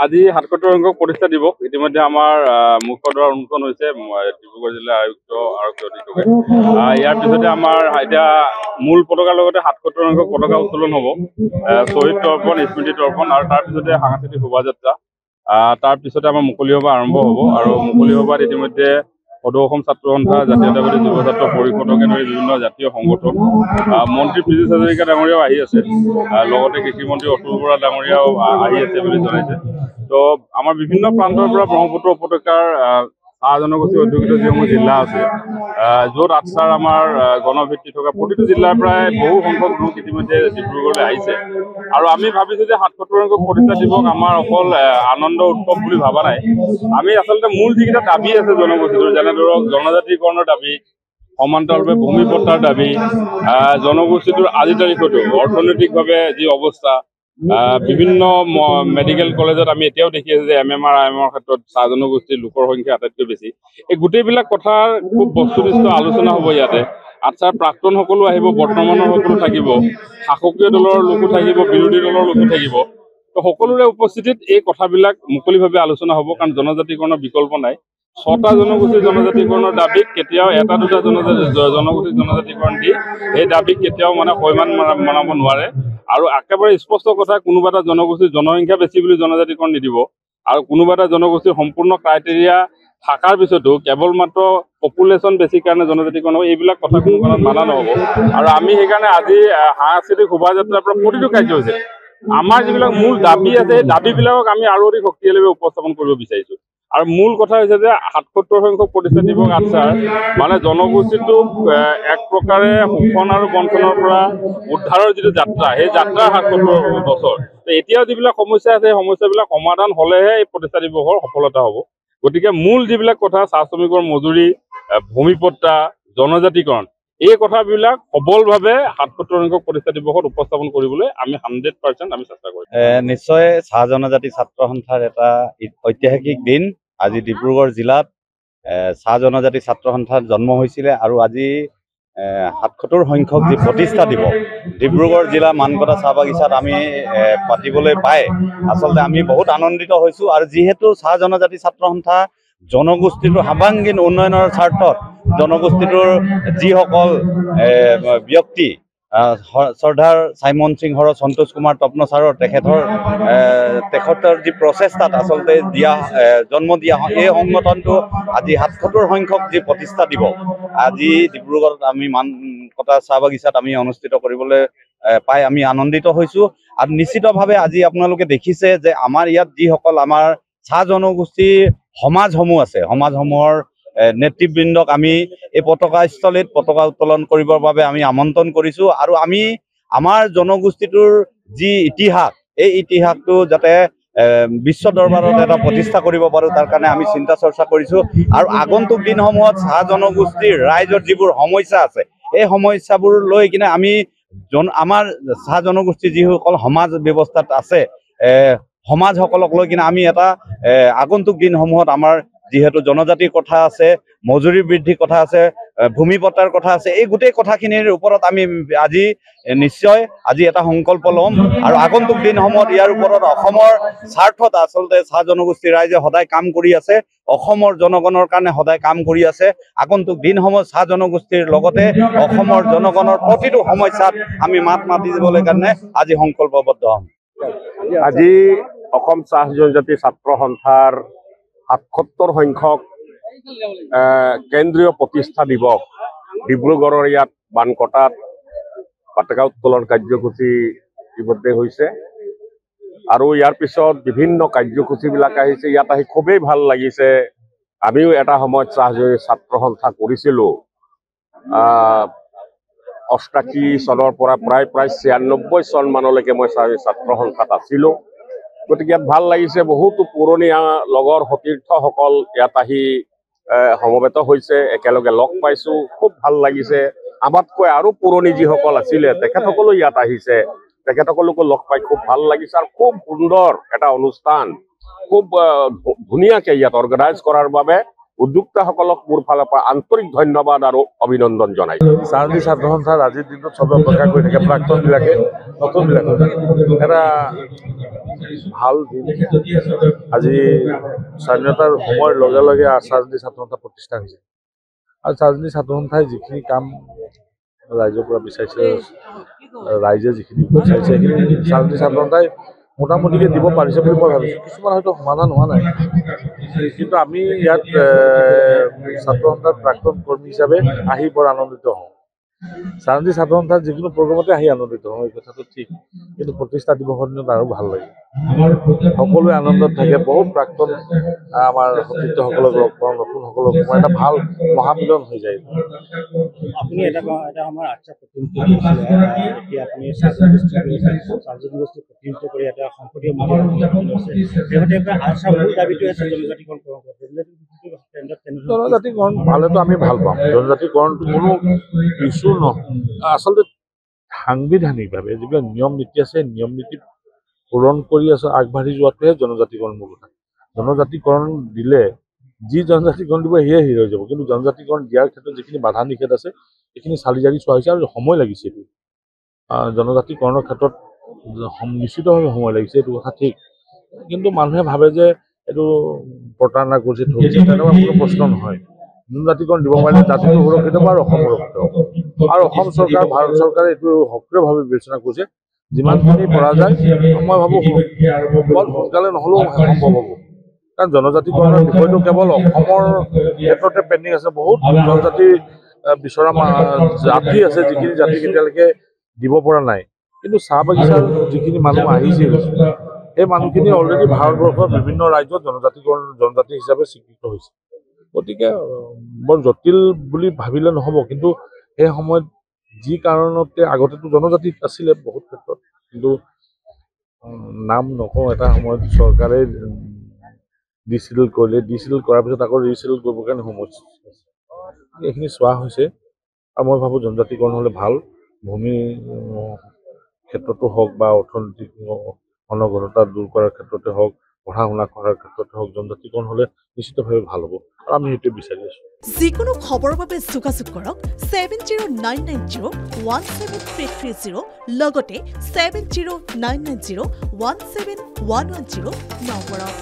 আজি ৭৭ সংখ্যক প্ৰতিষ্ঠা দিৱস ইতিমধ্যে আমাৰ মুখ্য দ্বাৰ উন্মোচন হৈছে ডিব্ৰুগড় জিলা আয়ুক্ত আৰক্ষী অধীক্ষকে। ইয়াৰ পিছতে আমাৰ এতিয়া মূল পতাকাৰ লগতে ৭৭ সংখ্যক পতাকা উত্তোলন হ'ব, শ্বহীদ তৰ্পণ, স্মৃতি তৰ্পণ আৰু তাৰ পিছতে সাংস্কৃতিক শোভাযাত্ৰা। তাৰ পিছতে আমাৰ মুকলি সভা আৰম্ভ হ'ব আৰু মুকলি সভাত ইতিমধ্যে সদৌ অসম ছাত্ৰ সন্থা, জাতীয়তাবাদী যুৱ ছাত্ৰ পৰিষদকে ধৰি বিভিন্ন জাতীয় সংগঠন, মন্ত্ৰী পীযুষ হাজৰিকা ডাঙৰীয়াও আহি আছে, লগতে কৃষিমন্ত্ৰী অতুল বৰা ডাঙৰীয়াও আহি আছে বুলি জনাইছে। তো আমাৰ বিভিন্ন প্ৰান্তৰ পৰা ব্ৰহ্মপুত্ৰ উপত্যকাৰ চাহ জনগোষ্ঠী অধ্যুষিত যিসমূহ জিলা আছে, য'ত আঠচাৰ আমাৰ গণভিত্তি থকা প্ৰতিটো জিলাৰ পৰাই বহু সংখ্যক লোক ইতিমধ্যে ডিব্ৰুগড়লৈ আহিছে। আৰু আমি ভাবিছোঁ যে ৭৭ সংখ্যক প্ৰতিষ্ঠা দিৱস আমাৰ অকল আনন্দ উৎসৱ বুলি ভবা নাই। আমি আচলতে মূল যিকেইটা দাবী আছে জনগোষ্ঠীটোৰ, যেনে ধৰক জনজাতিকৰণৰ দাবী, সমান্তৰালভাৱে ভূমি পট্টাৰ দাবী, জনগোষ্ঠীটোৰ আজিৰ তাৰিখতো অৰ্থনৈতিকভাৱে যি অৱস্থা, বিভিন্ন মেডিকেল কলেজত আমি এতিয়াও দেখি আছোঁ যে MMR IMR ক্ষেত্ৰত চাহ জনগোষ্ঠীৰ লোকৰ সংখ্যা আটাইতকৈ বেছি। এই গোটেইবিলাক কথাৰ খুব বস্তুনিষ্ঠ আলোচনা হ'ব ইয়াতে। আচ্ছাৰ প্ৰাক্তন সকলো আহিব, বৰ্তমানৰ সকলো থাকিব, শাসকীয় দলৰ লোকো থাকিব, বিৰোধী দলৰ লোকো থাকিব। তো সকলোৰে উপস্থিতিত এই কথাবিলাক মুকলিভাৱে আলোচনা হ'ব, কাৰণ জনজাতিকৰণৰ বিকল্প নাই। ৬টা জনগোষ্ঠীৰ জনজাতিকৰণৰ দাবীক কেতিয়াও এটা দুটা জনগোষ্ঠীৰ জনজাতিকৰণ দি সেই দাবীক কেতিয়াও সৈমান মনাব নোৱাৰে। আৰু একেবাৰে স্পষ্ট কথা, কোনোবা এটা জনগোষ্ঠীৰ জনসংখ্যা বেছি বুলি জনজাতিকৰণ নিদিব, আৰু কোনোবা এটা জনগোষ্ঠীৰ সম্পূৰ্ণ ক্ৰাইটেৰিয়া থকাৰ পিছতো কেৱল মাত্ৰ পপুলেশ্যন বেছি কাৰণে জনজাতিকৰণ হ'ব, এইবিলাক কথা কোনো কাৰণত মানা নহ'ব। আৰু আমি সেইকাৰণে আজি সাংস্কৃতিক শোভাযাত্ৰাৰ পৰা প্ৰতিটো কাৰ্যসূচীত আমাৰ যিবিলাক মূল দাবী আছে, সেই দাবীবিলাকক আমি আৰু অধিক শক্তিশালীভাৱে উপস্থাপন কৰিব বিচাৰিছোঁ। আৰু মূল কথা হৈছে যে ৭৭ সংখ্যক প্ৰতিষ্ঠা দিৱস আঠচাৰ জনগোষ্ঠীটোক এক প্ৰকাৰে শোষণ আৰু বঞ্চনাৰ পৰা উদ্ধাৰৰ যিটো যাত্ৰা, সেই যাত্ৰাৰ ৭৭ বছৰ। এতিয়াও যিবিলাক সমস্যা আছে, সেই সমস্যাবিলাক সমাধান হ'লেহে এই প্ৰতিষ্ঠা দিৱসৰ সফলতা হ'ব। গতিকে মূল যিবিলাক কথা, চাহ শ্ৰমিকৰ মজুৰি, ভূমিপট্টা, জনজাতিকৰণ, এই কথাবিলাক সবলভাৱে ৭৭ সংখ্যক প্ৰতিষ্ঠা দিৱসত উপস্থাপন কৰিবলৈ আমি 100% আমি চেষ্টা কৰিম। নিশ্চয় চাহ জনজাতি ছাত্ৰ সন্থাৰ এটা ঐতিহাসিক দিন। আজি ডিব্ৰুগড় জিলাত চাহ জনজাতি ছাত্ৰ সন্থাৰ জন্ম হৈছিলে, আৰু আজি ৭৭ সংখ্যক যি প্ৰতিষ্ঠা দিৱস ডিব্ৰুগড় জিলা মানকটা চাহ বাগিচাত আমি পাতিবলৈ পাই আচলতে আমি বহুত আনন্দিত হৈছোঁ। আৰু যিহেতু চাহ জনজাতি ছাত্ৰ সন্থা জনগোষ্ঠীটোৰ সৰ্বাংগীন উন্নয়নৰ স্বাৰ্থত জনগোষ্ঠীটোৰ যিসকল ব্যক্তি, শ্ৰদ্ধাৰ চাইমন সিংহৰ, সন্তোষ কুমাৰ তপ্ন ছাৰৰ তেখেতৰ যি প্ৰচেষ্টাত আচলতে জন্ম দিয়া হয়, এই সংগঠনটো আজি ৭৭ সংখ্যক যি প্ৰতিষ্ঠা দিৱস আজি ডিব্ৰুগড়ত আমি মানকটা চাহ বাগিচাত আমি অনুষ্ঠিত কৰিবলৈ পাই আমি আনন্দিত হৈছোঁ। আৰু নিশ্চিতভাৱে আজি আপোনালোকে দেখিছে যে আমাৰ ইয়াত যিসকল আমাৰ চাহ জনগোষ্ঠীৰ সমাজসমূহ আছে, সমাজসমূহৰ নেতৃবৃন্দক আমি এই পতাকাস্থলীত পতাকা উত্তোলন কৰিবৰ বাবে আমি আমন্ত্ৰণ কৰিছোঁ। আৰু আমি আমাৰ জনগোষ্ঠীটোৰ যি ইতিহাস, এই ইতিহাসটো যাতে বিশ্ব দৰবাৰত এটা প্ৰতিষ্ঠা কৰিব পাৰোঁ, তাৰ কাৰণে আমি চিন্তা চৰ্চা কৰিছোঁ। আৰু আগন্তুক দিনসমূহত চাহ জনগোষ্ঠীৰ ৰাইজৰ যিবোৰ সমস্যা আছে, এই সমস্যাবোৰ লৈ কিনে আমি আমাৰ চাহ জনগোষ্ঠী যিসকল সমাজ ব্যৱস্থাত আছে, সমাজসকলক লৈ কিনে আমি এটা আগন্তুক দিনসমূহত আমাৰ যিহেতু জনজাতিৰ কথা আছে, মজুৰি বৃদ্ধিৰ কথা আছে, ভূমিপট্টাৰ কথা আছে, এই গোটেই কথাখিনিৰ ওপৰত আমি নিশ্চয় এটা সংকল্প ল'ম। আৰু আগন্তুক দিনসমূহত ইয়াৰ ওপৰত অসমৰ স্বাৰ্থত আচলতে চাহ জনগোষ্ঠীৰ ৰাইজে সদায় কাম কৰি আছে, অসমৰ জনগণৰ কাৰণে সদায় কাম কৰি আছে। আগন্তুক দিনসমূহত চাহ জনগোষ্ঠীৰ লগতে অসমৰ জনগণৰ প্ৰতিটো সমস্যাত আমি মাত মাতি দিবলৈ কাৰণে আজি সংকল্পবদ্ধ হ'ম। আজি অসম চাহ জনজাতি ছাত্ৰ সন্থাৰ ৭৭ সংখ্যক কেন্দ্ৰীয় প্ৰতিষ্ঠা দিৱস ডিব্ৰুগড়ৰ ইয়াত বানকটাত পতাকা উত্তোলন কাৰ্যসূচী ইতিমধ্যে হৈছে, আৰু ইয়াৰ পিছত বিভিন্ন কাৰ্যসূচীবিলাক আহিছে। ইয়াত আহি খুবেই ভাল লাগিছে। আমিও এটা সময়ত চাহ ছাত্ৰ সন্থা কৰিছিলোঁ, ৮৮ চনৰ পৰা প্ৰায় ৯৬ চন মানলৈকে মই ছাত্ৰ সন্থাত আছিলোঁ। গতিকে ইয়াত ভাল লাগিছে। বহুতো পুৰণীয়া লগৰ সতীৰ্থসকল ইয়াত আহি সমবেত হৈছে, একেলগে লগ পাইছোঁ, খুব ভাল লাগিছে। আমাতকৈ আৰু পুৰণি যিসকল আছিলে তেখেতসকলো ইয়াত আহিছে, তেখেতসকলকো লগ পাই খুব ভাল লাগিছে। আৰু খুব সুন্দৰ এটা অনুষ্ঠান, খুব ধুনীয়াকৈ ইয়াত অৰ্গেনাইজ কৰাৰ বাবে উদ্যোক্তাসকলক মোৰ ফালৰ পৰা আন্তৰিক ধন্যবাদ আৰু অভিনন্দন জনাইছোঁ। চাৰ্লি ছাত্ৰ সন্থাৰ আজিৰ দিনটোত চবে অপেক্ষা কৰি থাকে, প্ৰাক্তনবিলাকে নতুনবিলাকে এটা ভাল দিন। আজি স্বাধীনতাৰ সময়ৰ লগে লগে চাৰ্লি ছাত্ৰ সন্থা প্ৰতিষ্ঠা হৈছে আৰু চাৰ্লি ছাত্ৰ সন্থাই যিখিনি কাম ৰাইজৰ পৰা বিচাৰিছে, ৰাইজে যিখিনি বিচাৰিছে সেইখিনি চাৰ্লি ছাত্ৰ সন্থাই মোটামুটিকে দিব পাৰিছে বুলি মই ভাবিছোঁ। কিছুমান হয়তো সমাধান হোৱা নাই, কিন্তু আমি ইয়াত ছাত্ৰ সন্থাৰ প্ৰাক্তন কৰ্মী হিচাপে আহি বৰ আনন্দিত হওঁ। চাৰ্লি ছাত্ৰ সন্থাৰ যিকোনো প্ৰগ্ৰামতে আহি আনন্দিত হওঁ, এই কথাটো ঠিক, কিন্তু প্ৰতিষ্ঠা দিৱসৰ দিনত আৰু ভাল লাগে। সকলোৱে আনন্দত থাকে, বহুত প্ৰাক্তন আমাৰ সতীৰ্থসকলক লগ পাওঁ, নতুনসকলক মই এটা ভাল মহামিলন হৈ যায়। আপুনি এটা আমাৰ আচ্ছা প্ৰতিনিধিত্ব কৰিছিলে, এতিয়া আপুনি প্ৰতিনিধিত্ব কৰি এটা সংসদীয় আচ্ছা মূল দাবীটো আছে জনজাতিকৰণ। জনজাতিকৰণ পালেতো আমি ভাল পাম। জনজাতিকৰণটো কোনো ইছ্যু নহয়, আচলতে সাংবিধানিকভাৱে যিবিলাক নিয়ম নীতি আছে, নিয়ম নীতি পূৰণ কৰি আগবাঢ়ি যোৱাটোহে জনজাতিকৰণ মূল কথা। জনজাতিকৰণ দিলে যি জনজাতিকৰণ দিব সেয়ে হেৰি হৈ যাব, কিন্তু জনজাতিকৰণ দিয়াৰ ক্ষেত্ৰত যিখিনি বাধা নিষেধ আছে সেইখিনি চালি জাৰি চোৱা হৈছে আৰু সময় লাগিছে। এইটো জনজাতিকৰণৰ ক্ষেত্ৰত নিশ্চিতভাৱে সময় লাগিছে, এইটো কথা ঠিক, কিন্তু মানুহে ভাবে যে এইটো প্ৰতাৰণা কৰিছে, ধৰিছে, তেনেকুৱা কোনো প্ৰশ্ন নহয়। জনজাতিকৰণ দিব পাৰিলে জাতিটো সুৰক্ষিত হ'ব আৰু অসম সুৰক্ষিত হ'ব। আৰু অসম চৰকাৰ, ভাৰত চৰকাৰে এইটো সক্ৰিয়ভাৱে বিবেচনা কৰিছে। যিমানখিনি পৰা যায় মই ভাবোঁ বৰ সোনকালে নহ'লেও সম্ভৱ হ'ব, কাৰণ জনজাতিকৰণৰ বিষয়টো কেৱল অসমৰ ক্ষেত্ৰতে পেণ্ডিং আছে। বহুত জনজাতি বিচৰা জাতি আছে, যিখিনি জাতিক এতিয়ালৈকে দিব পৰা নাই। কিন্তু চাহ বাগিচাৰ যিখিনি মানুহ আহিছিল, সেই মানুহখিনি অলৰেডি ভাৰতবৰ্ষৰ বিভিন্ন ৰাজ্যত জনজাতি হিচাপে স্বীকৃত হৈছে। গতিকে বৰ জটিল বুলি ভাবিলে নহ'ব, কিন্তু সেই সময়ত যি কাৰণতে আগতেতো জনজাতি আছিলে বহুত ক্ষেত্ৰত, কিন্তু নাম নকওঁ, এটা সময়ত চৰকাৰে ডিচিডেল কৰিলে, ডিচিডেল কৰাৰ পিছত আকৌ ৰিচিডেল কৰিবৰ কাৰণে সমস্যা, এইখিনি চোৱা হৈছে। আৰু মই ভাবোঁ জনজাতিকৰণ হ'লে ভাল, ভূমি ক্ষেত্ৰতো হওক বা অৰ্থনৈতিক অনগ্ৰতা দূৰ কৰাৰ ক্ষেত্ৰতে হওক, পঢ়া শুনা কৰাৰ ক্ষেত্ৰতে হওক, জনজাতিকৰণ হ'লে নিশ্চিতভাৱে ভাল হ'ব আৰু আমি সেইটোৱে বিচাৰি আছোঁ। যিকোনো খবৰৰ বাবে যোগাযোগ কৰক 7099017330 লগতে 7099017110 নম্বৰত।